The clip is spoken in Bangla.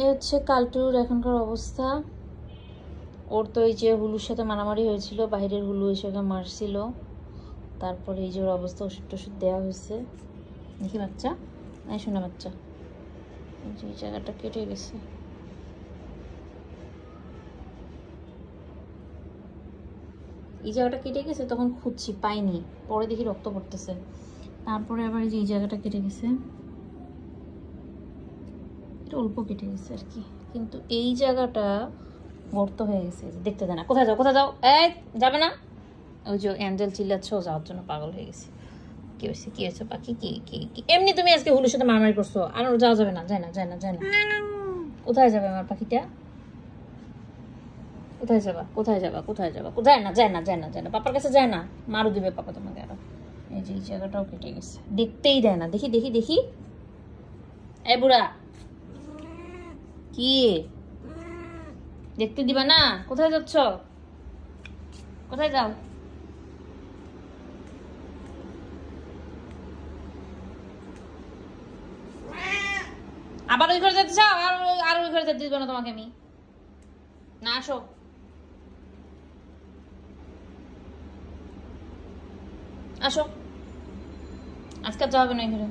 এই হচ্ছে কালটুর এখনকার অবস্থা। ওর তো এই যে হুলুর সাথে মারামারি হয়েছিল, বাইরের হুলু এসে ওকে মারছিল, তারপরে এই যে ওর অবস্থা, ওষুধ টষুধ দেওয়া হয়েছে। দেখি বাচ্চা, এই শোনা বাচ্চা, এই জায়গাটা কেটে গেছে। এই জায়গাটা কেটে গেছে, তখন খুঁজছি পাইনি, পরে দেখি রক্ত পড়তেছে। তারপরে আবার এই যে এই জায়গাটা কেটে গেছে, এটা অল্প কেটে গেছে আর কি, কিন্তু এই জায়গাটা গর্ত হয়ে গেছে। দেখতে দেয় না। কোথায় যাও, কোথায় যাও, এই যাবে না। ওই যে অ্যাঞ্জেল চিল্লাচ্ছ, যাওয়ার জন্য পাগল হয়ে গেছে। কি হয়েছে, কি হয়েছে পাখি, কি কি কি? এমনি তুমি আজকে হুলুর সাথে মারামারি করছো, আর যাওয়া যাবে না, যায় না, যায় না, যায় না। কোথায় যাবে আমার পাখিটা? কোথায় যাবা, কোথায় যাবা, কোথায় যাবা? যায় না, যায় না, যায় না, যায় না, পাপার কাছে যায় না, মারও দিবে পাপা তোমাকে আরো। এই যে এই জায়গাটাও কেটে গেছে, দেখতেই দেয় না। দেখি দেখি দেখি, এই বুড়া কি দেখতে দিবা না? কোথায় যাচ্ছ, কোথায় যাও? আবার ওই ঘরে যেতে চাও? আর ওই ঘরে যেতে দিব না তোমাকে আমি। না, আসো, আসো, আজকে যাওয়া হবে না এই ঘরে।